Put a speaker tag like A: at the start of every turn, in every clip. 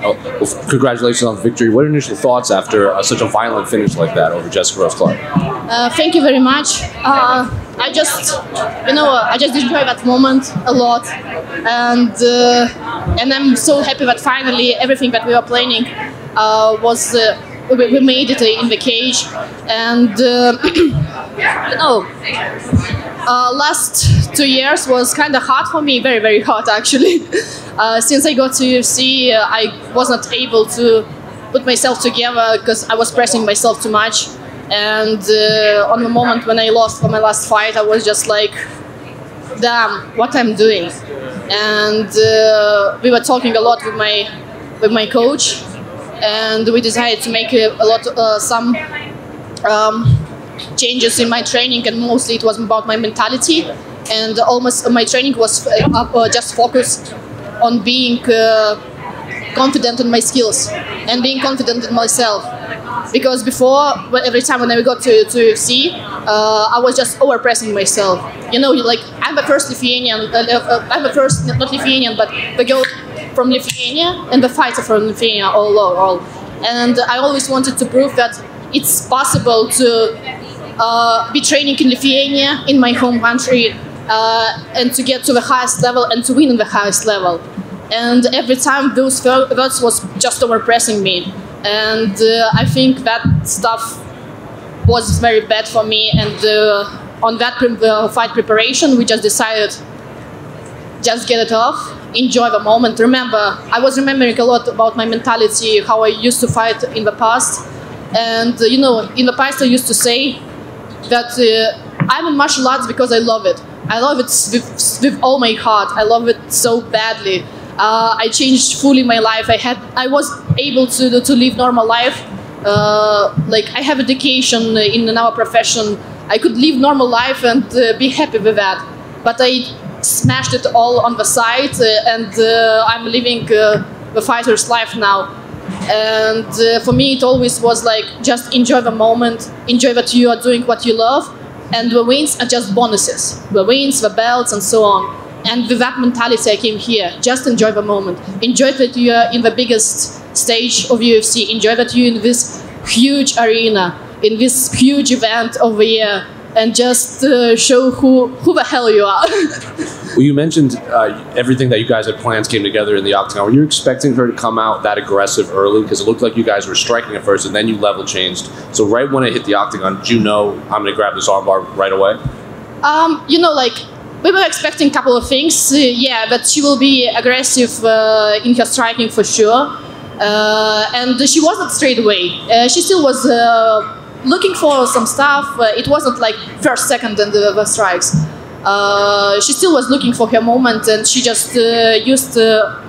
A: Oh, well, congratulations on the victory. What are initial thoughts after such a violent finish like that over Jessica Rose Clarke?
B: Thank you very much. I just enjoy that moment a lot, and I'm so happy that finally everything that we were planning was we made it in the cage, and last 2 years was kind of hard for me, very, very hard actually. Since I got to UFC, I was not able to put myself together because I was pressing myself too much. And on the moment when I lost for my last fight, I was just like, damn, what I'm doing. And we were talking a lot with my coach, and we decided to make some changes in my training, and mostly it was about my mentality, and almost my training was just focused on being confident in my skills and being confident in myself. Because before, every time when I got to UFC, I was just overpressing myself. You know, like I'm the first Lithuanian, I'm the first, not Lithuanian, but the girl from Lithuania and the fighter from Lithuania all. And I always wanted to prove that it's possible to be training in Lithuania, in my home country, and to get to the highest level and to win in the highest level. And every time those words was just overpressing me. And I think that stuff was very bad for me. And on that fight preparation, we just decided, just get it off, enjoy the moment. Remember, I was remembering a lot about my mentality, how I used to fight in the past. And you know, in the past I used to say that I'm in martial arts because I love it. I love it with all my heart. I love it so badly. I changed fully my life. I was able to live normal life. Like I have education in our profession. I could live normal life and be happy with that. But I smashed it all on the side, and I'm living the fighter's life now. And for me, it always was like, just enjoy the moment, enjoy that you are doing what you love, and the wins are just bonuses. The wins, the belts, and so on. And with that mentality, I came here. Just enjoy the moment. Enjoy that you are in the biggest stage of UFC. Enjoy that you're in this huge arena, in this huge event of the year, and just show who the hell you are.
A: Well, you mentioned everything that you guys had plans came together in the octagon. Were you expecting her to come out that aggressive early? Because it looked like you guys were striking at first, and then you level changed. So right when it hit the octagon, did you know I'm going to grab this armbar right away?
B: You know, like, we were expecting a couple of things. Yeah, that she will be aggressive in her striking for sure. And she wasn't straight away. She still was looking for some stuff. It wasn't like first, second, and the strikes. She still was looking for her moment, and she just used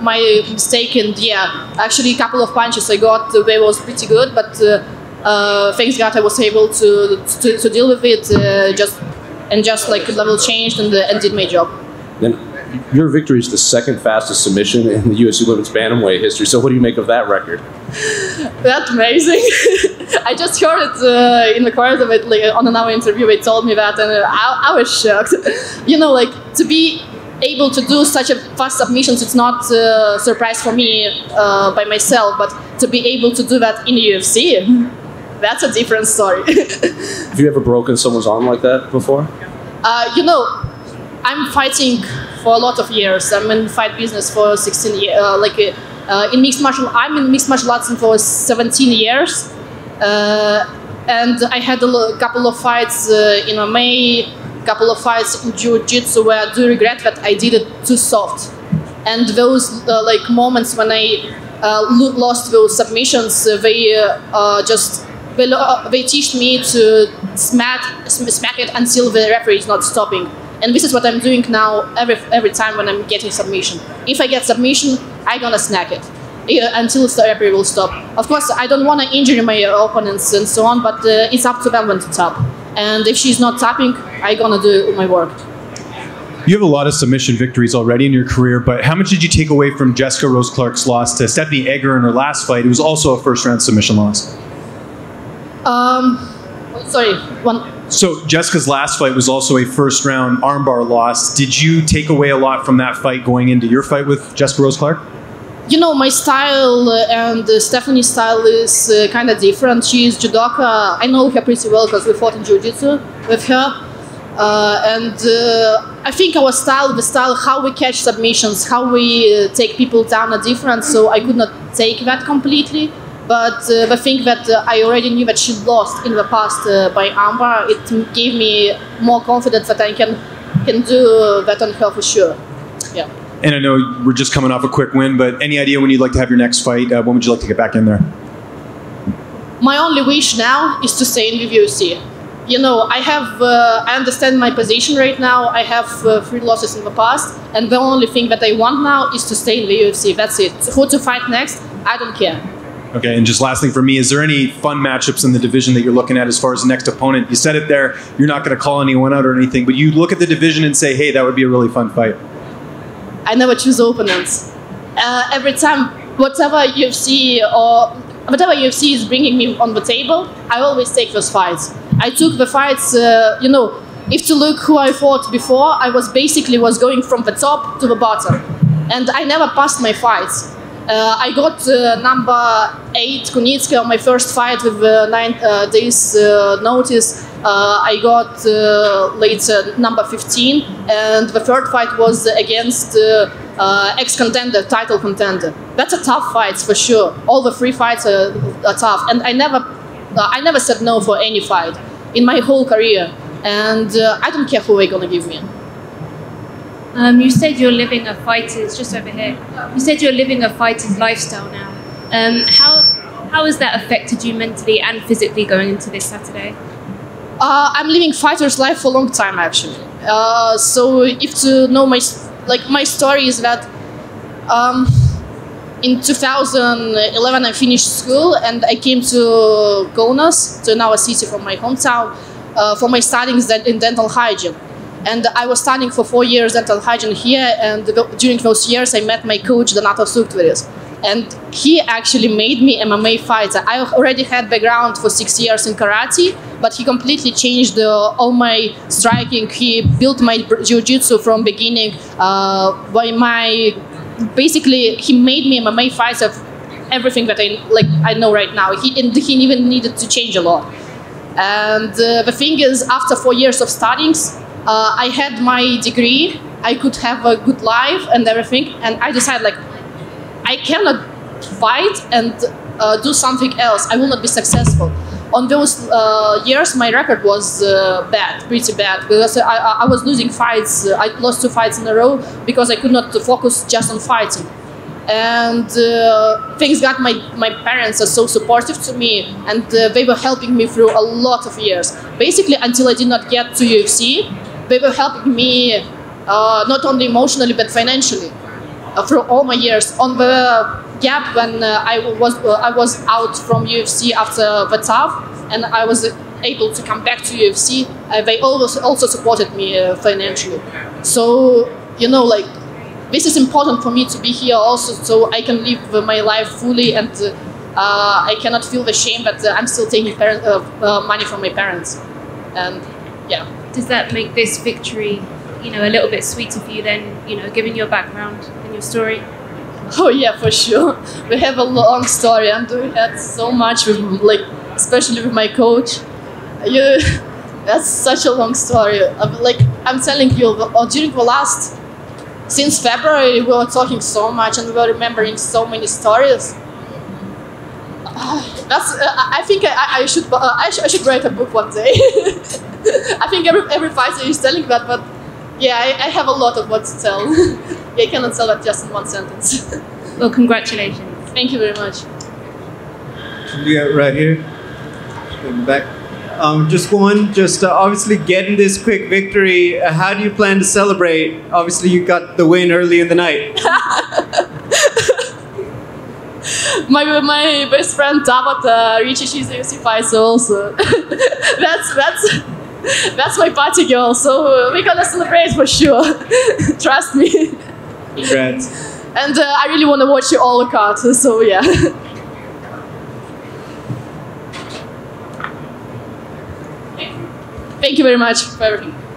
B: my mistake. And yeah, actually a couple of punches I got, they was pretty good, but thanks God I was able to deal with it. Just like level changed and did my job.
A: Then your victory is the second fastest submission in the UFC Women's Bantamweight history. So what do you make of that record?
B: That's amazing. I just heard it in the course of it, like, on another interview. They told me that, and I was shocked. You know, like, to be able to do such a fast submissions, it's not a surprise for me by myself, but to be able to do that in the UFC, that's a different story.
A: Have you ever broken someone's arm like that before?
B: You know, I'm fighting for a lot of years. I'm in fight business for 16 years. I'm in mixed martial arts for 17 years. And I had a couple of fights in MMA, couple of fights in jiu-jitsu where I do regret that I did it too soft. And those like moments when I lost those submissions, they teach me to smack it until the referee is not stopping. And this is what I'm doing now every time when I'm getting submission. If I get submission, I'm gonna snack it until the referee will stop. Of course, I don't want to injure my opponents and so on, but it's up to them when to tap. And if she's not tapping, I'm gonna do my work.
C: You have a lot of submission victories already in your career, but how much did you take away from Jessica Rose Clarke's loss to Stephanie Edgar in her last fight? It was also a first-round submission loss.
B: Sorry,
C: So Jessica's last fight was also a first-round armbar loss. Did you take away a lot from that fight going into your fight with Jessica Rose Clarke?
B: You know, my style and Stephanie's style is kind of different. She is judoka. I know her pretty well because we fought in jiu-jitsu with her. I think our style, how we catch submissions, how we take people down are different, so I could not take that completely. But the thing that I already knew that she lost in the past by armbar, it gave me more confidence that I can do that on her for sure. Yeah.
C: And I know we're just coming off a quick win, but any idea when you'd like to have your next fight? When would you like to get back in there?
B: My only wish now is to stay in the UFC. You know, I understand my position right now. I have 3 losses in the past, and the only thing that I want now is to stay in the UFC. That's it. Who to fight next, I don't care.
C: Okay, and just last thing for me, is there any fun matchups in the division that you're looking at as far as the next opponent? You said it there, you're not going to call anyone out or anything, but you look at the division and say, hey, that would be a really fun fight.
B: I never choose opponents. Every time, whatever UFC is bringing me on the table, I always take those fights. I took the fights, you know, if to look who I fought before, I was going from the top to the bottom. And I never passed my fights. I got number 8 Kunitska on my first fight with 9 days notice. I got later number 15, and the third fight was against ex-contender, title contender. That's a tough fight for sure. All the 3 fights are tough, and I never said no for any fight in my whole career, and I don't care who they're gonna give me.
D: You said you're living a fighter's, just over here, you said you're living a fighter's lifestyle now. How has that affected you mentally and physically going into this Saturday?
B: I'm living fighter's life for a long time, actually. So if to know my story is that in 2011 I finished school and I came to Kaunas, to our city from my hometown, for my studies in dental hygiene. And I was studying for 4 years dental hygiene here, and during those years I met my coach, Donato Sukturis. And he actually made me MMA fighter. I already had background for 6 years in karate, but he completely changed all my striking. He built my jiu-jitsu from beginning. Basically, he made me MMA fighter. Everything that I know right now. He even needed to change a lot. And the thing is, after 4 years of studying, I had my degree. I could have a good life and everything. And I decided, I cannot fight and do something else. I will not be successful. On those years, my record was bad, pretty bad, because I was losing fights. I lost 2 fights in a row because I could not focus just on fighting. And things got my parents are so supportive to me, and they were helping me through a lot of years. Basically, until I did not get to UFC, they were helping me not only emotionally but financially through all my years. On the gap when I was out from UFC after the TAF, and I was able to come back to UFC, they also supported me financially. So, you know, this is important for me to be here also, so I can live my life fully, and I cannot feel the shame that I'm still taking money from my parents. And yeah.
D: Does that make this victory, you know, a little bit sweeter for you then, you know, given your background and your story?
B: Oh yeah, for sure. We have a long story. I'm doing that so much with, especially with my coach. That's such a long story. I'm telling you, during the since February, we were talking so much and we were remembering so many stories. I think I should write a book one day. I think every fighter is telling that, but yeah, I have a lot of what to tell. I cannot tell that just in one sentence.
D: Well, congratulations.
B: Thank you very much.
E: Julija, right here, in the back. Obviously getting this quick victory, how do you plan to celebrate? Obviously you got the win early in the night.
B: my best friend Tabata Ricci, she's a UFC fighter also. that's my party girl, so we're gonna celebrate for sure. Trust me.
E: Congrats.
B: And I really want to watch you all the cards, so yeah. Thank you very much for everything.